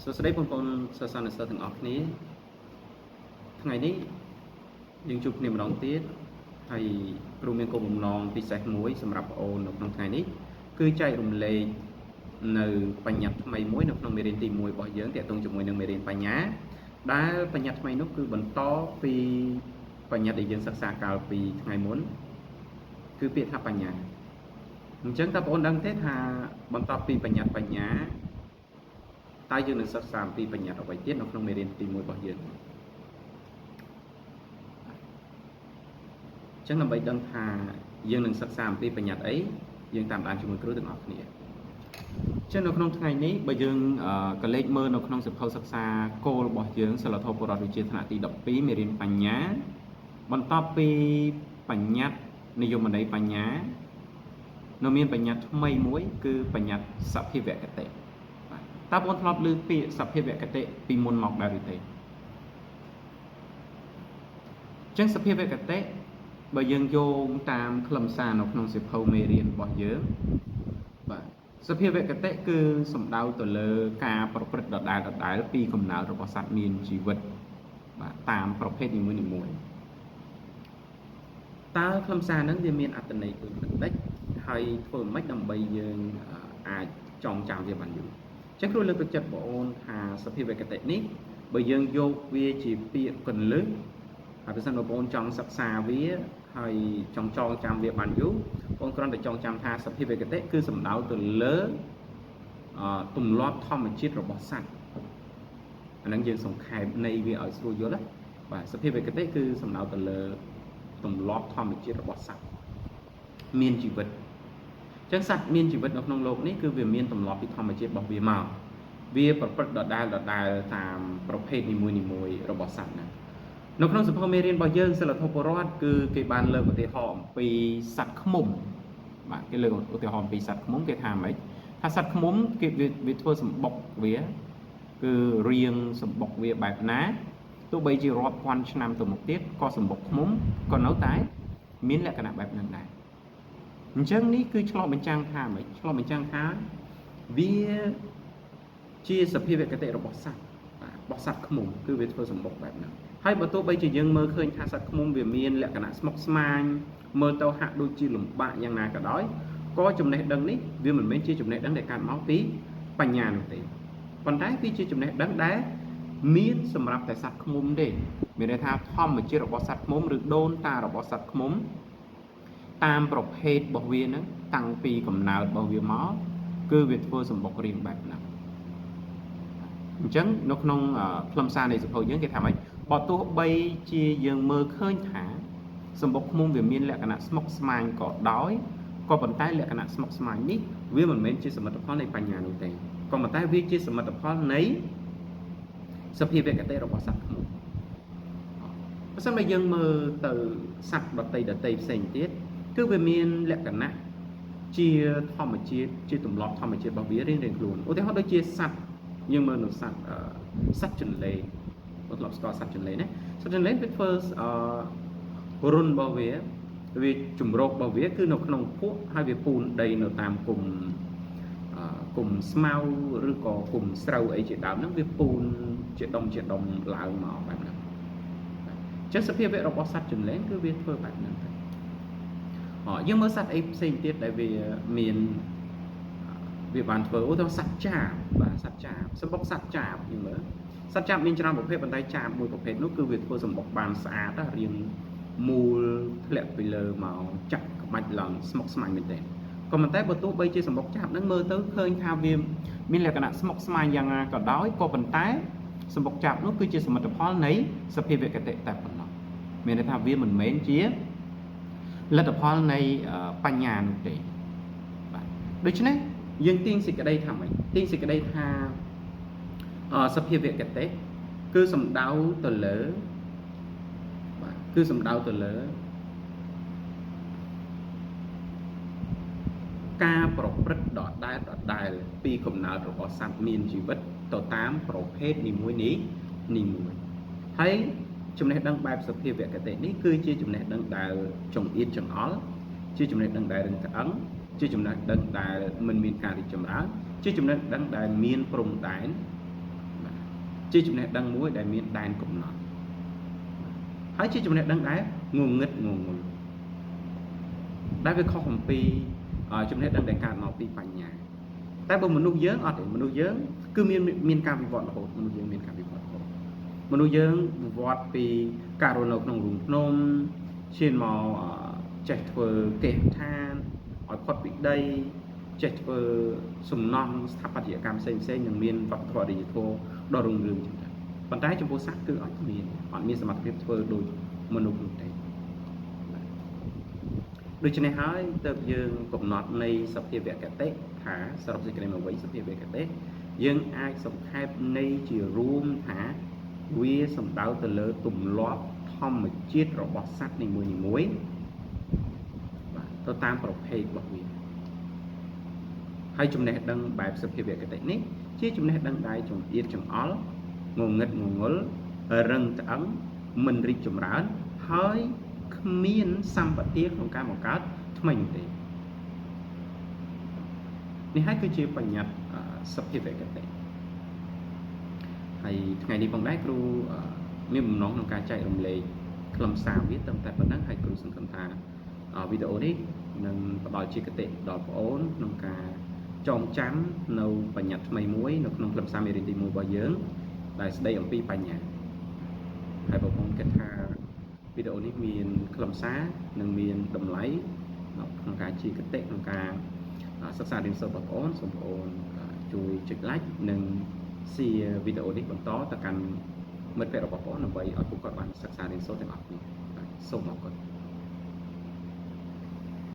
សួស្តីបងប្អូនសិស្សនិស្សិតទាំងអស់គ្នាថ្ងៃនេះយើងជួបគ្នាម្ដងទៀតហើយគ្រូមានគោលបំណងពិសេសមួយសម្រាប់បងប្អូននៅក្នុងថ្ងៃនេះគឺចែករំលែកនៅបញ្ញត្តិថ្មីមួយនៅក្នុងមេរៀនទី1របស់យើងទាក់ទងជាមួយនឹងមេរៀនបញ្ញាដែលបញ្ញត្តិថ្មីនោះគឺបន្តពីបញ្ញត្តិដែលយើងសិក្សាកាលពីថ្ងៃមុនគឺពាក្យថាបញ្ញាអញ្ចឹងតើបងប្អូនដឹងទេថាបន្ទាប់ពីបញ្ញត្តិបញ្ញាតើយើងនឹងសិក្សាអំពីបញ្ញត្តិអ្វីទៀតនៅក្នុងមេរៀនទី1របស់យើងអញ្ចឹងដើម្បីដឹងថាយើងនឹងសិក្សាអំពីបញ្ញត្តិអីយើងតាមដានជាមួយគ្រូទាំងអស់គ្នាអញ្ចឹងនៅក្នុងថ្ងៃនេះបើយើងក៏លេខមើលនៅក្នុងសៀវភៅសិក្សាគោលរបស់យើងសិលធម៌ពលរដ្ឋវិទ្យាថ្នាក់ទី12មេរៀនបញ្ញាបន្ទាប់ពីបញ្ញត្តិនិយមន័យបញ្ញានៅមានបញ្ញត្តិថ្មីមួយគឺបញ្ញត្តិសភាវគតិតើបងប្អូនធ្លាប់ឮពាក្យសភាវគតិពីមុនមកដែរឬទេអញ្ចឹងសភាវគតិបើយើងយោងតាមខ្លឹមសារនៅក្នុងសៀវភៅមេរៀនរបស់យើងបាទសភាវគតិគឺសំដៅទៅលើការប្រព្រឹត្តដដែលពីកំណើតរបស់សត្វមានជីវិតបាទតាមប្រភេទនីមួយៗតើខ្លឹមសារហ្នឹងវាមានអត្ថន័យដូចនេះហើយធ្វើម៉េចដើម្បីយើងអាចចងចាំវាបានយូរចឹងគ្រូលើកទឹកចិត្តបងប្អូនថាសភាវគតិនេះបើយើងយកវាជាពាក្យកលឹះហើយបើសិនបងប្អូនចង់សិក្សាវាហើយចង់ចងចាំវាបានយូរបងគ្រាន់តែចងចាំថាសភាវគតិគឺសំដៅទៅលើទម្លាប់ធម្មជាតិរបស់សត្វអាហ្នឹងយើងសង្ខេបនៃវាឲ្យស្រួលយល់ណាបាទសភាវគតិគឺសំដៅទៅលើទម្លាប់ធម្មជាតិរបស់សត្វមានជីវិតចឹងសត្វមានជីវិតនៅក្នុងโลกនេះគឺវាមានទម្លាប់ពីធម្មជាតិរបស់វាមកវាប្រព្រឹត្តដដែលតាមប្រភេទនីមួយៗរបស់សត្វណានៅក្នុងសភៅមេរៀនរបស់យើងសិលធម៌ពលរដ្ឋគឺគេបានលើកឧទាហរណ៍អំពីសត្វឃ្មុំបាទគេលើកឧទាហរណ៍អំពីសត្វឃ្មុំគេថាម៉េចថាសត្វឃ្មុំគេវាធ្វើសម្បុកវាគឺរៀងសម្បុកវាបែបណាទោះបីជារាប់ពាន់ឆ្នាំទៅមុខទៀតក៏សម្បុកឃ្មុំក៏នៅតែមានលក្ខណៈបែបហ្នឹងដែរអញ្ចឹងនេះគឺឆ្លុះបញ្ចាំងថាម៉េចឆ្លុះបញ្ចាំងថាវាជាសភាវគតិរបស់សត្វរបស់សត្វឃ្មុំគឺវាធ្វើសម្បុកបែបហ្នឹងហើយបើទោះបីជាយើងមើលឃើញថាសត្វឃ្មុំវាមានលក្ខណៈស្មុគស្មាញមើលទៅហាក់ដូចជាលំបាកយ៉ាងណាក៏ដោយក៏ចំណេះដឹងនេះវាមិនមែនជាចំណេះដឹងដែលកើតមកពីបញ្ញានោះទេប៉ុន្តែវាជាចំណេះដឹងដែលមានសម្រាប់តែសត្វឃ្មុំទេមានន័យថាធម្មជាតិរបស់សត្វឃ្មុំឬដូនតារបស់សត្វឃ្មុំតាមប្រភេទរបស់វាហ្នឹងតាំងពីកំណើតរបស់វាមកគឺវាធ្វើសម្បុករៀងបែបហ្នឹងអញ្ចឹងនៅក្នុងខ្លឹមសារនៃសភៅយើងគេថាម៉េចបើទោះបីជាយើងមើលឃើញថាសម្បុកឃ្មុំវាមានលក្ខណៈស្មុគស្មាញក៏ដោយក៏ប៉ុន្តែលក្ខណៈស្មុគស្មាញនេះវាមិនមែនជាសមិទ្ធផលនៃបញ្ញានោះទេក៏ប៉ុន្តែវាជាសមិទ្ធផលនៃសភាវគតិរបស់សត្វឃ្មុំបើសិនបើយើងមើលទៅសត្វដទៃផ្សេងទៀតគឺវាមានលក្ខណៈជាធម្មជាតិជាទម្លាប់ធម្មជាតិរបស់វារៀងៗខ្លួនឧទាហរណ៍ដូចជាសត្វយើងមើលនៅសត្វចន្លេបងធ្លាប់ស្គាល់សត្វចន្លេណាសត្វចន្លេវាធ្វើរុនរបស់វាជំរករបស់វាគឺនៅក្នុងភក់ហើយវាពូនដីនៅតាមគុំស្មៅឬក៏គុំស្រូវអីជាដើមហ្នឹងវាពូនជាដុំឡើងមកបែបហ្នឹងអញ្ចឹងសភាវៈរបស់សត្វចន្លេគឺវាធ្វើបែបហ្នឹងយើងមើលសត្វអីផ្សេងទៀតដែលវាមានវាបានធ្វើឧទាហរណ៍សត្វចាបបាទសត្វចាបសម្បុកសត្វចាបយើងមើលសត្វចាបមានច្រើនប្រភេទប៉ុន្តែចាបមួយប្រភេទនោះគឺវាធ្វើសម្បុកបានស្អាតរៀងមូលធ្លាក់ពីលើមកចាក់ក្បាច់ឡើងស្មុគស្មាញមែនទេក៏ប៉ុន្តែបើទោះបីជាសម្បុកចាបហ្នឹងមើលទៅឃើញថាវាមានលក្ខណៈស្មុគស្មាញយ៉ាងណាក៏ដោយក៏ប៉ុន្តែសម្បុកចាបនោះគឺជាសមិទ្ធផលនៃសភាវគតិតែប៉ុណ្ណោះមានន័យថាវាមិនមែនជាលទ្ធផលនៃបញ្ញានោះទេបាទដូច្នេះយើងទាញសេចក្តីថាម៉េចទាញសេចក្តីថាសភាវគតិគឺសំដៅទៅលើបាទគឺសំដៅទៅលើការប្រព្រឹត្តដដែលពីកំណើតរបស់សត្វមានជីវិតទៅតាមប្រភេទនីមួយហើយចំណេះដឹងបែបសភាវគតិនេះគឺជាចំណេះដឹងដែលចង្អៀតចង្អល់ជាចំណេះដឹងដែលរឹងត្អឹងជាចំណេះដឹងដែលមិនមានការរីកចម្រើនជាចំណេះដឹងដែលមានព្រំដែន ជាចំណេះដឹងមួយដែលមានដែនកំណត់ហើយជាចំណេះដឹងដែលងងឹតងងុលដែលវាខុសអំពីចំណេះដឹងដែលកើតមកពីបញ្ញាតែបើមនុស្សយើងអត់ទេមនុស្សយើងគឺមានការវិវត្តរហូតមនុស្សយើងមានការវិវត្តរហូតមនុស្សយើងវិវត្តពីការរស់នៅក្នុងរូងភ្នំឈានមកចេះធ្វើគេហដ្ឋានឲ្យផុតពីដីចេះធ្វើសំណង់ស្ថាបត្យកម្មផ្សេងៗនិងមានវប្បធម៌ឌីជីថលដ៏រុងរឿងជាងនេះប៉ុន្តែចំពោះសត្វគឺអត់មានសមត្ថភាពធ្វើដូចមនុស្សនោះទេដូច្នេះហើយទើបយើងកំណត់នៃសភាវគតិថាសរុបសេចក្តីមកវិញសភាវគតិយើងអាចសង្ខេបនៃជារួមថាវាសំដៅទៅលើទម្លាប់ធម្មជាតិរបស់សត្វនីមួយៗបាទទៅតាមប្រភេទរបស់វាហើយចំណេះដឹងបែបសភាវគតិនេះជាចំណេះដឹងដែលចង្អៀតចង្អល់ងងឹតងងុលរឹងត្អឹងមិនរីកចម្រើនហើយគ្មានសម្បទាក្នុងការបង្កើតថ្មីនោះទេនេះហើយគឺជាបញ្ញត្តិសភាវគតិហើយថ្ងៃនេះផងដែរគ្រូមានបំណងក្នុងការចែករំលែកខ្លឹមសារវាត្រឹមតែប៉ុណ្ណឹងហើយគ្រូសង្ឃឹមថាវីដេអូនេះនឹងផ្ដល់ជាគតិដល់បងប្អូនក្នុងការចងចាំនៅបញ្ញត្តិថ្មីមួយនៅក្នុងខ្លឹមសារមេរៀនទី1របស់យើងដែលស្ដីអំពីបញ្ញាហើយបងប្អូនគិតថាវីដេអូនេះមានខ្លឹមសារនិងមានតម្លៃក្នុងការជាគតិក្នុងការសិក្សារៀនសូត្របងប្អូនសូមបងប្អូនជួយចុច like និង share វីដេអូនេះបន្តទៅកាន់មិត្តភ័ក្តិរបស់បងប្អូនដើម្បីឲ្យពួកគាត់បានសិក្សារៀនសូត្រទាំងអស់គ្នាសូមអរគុណ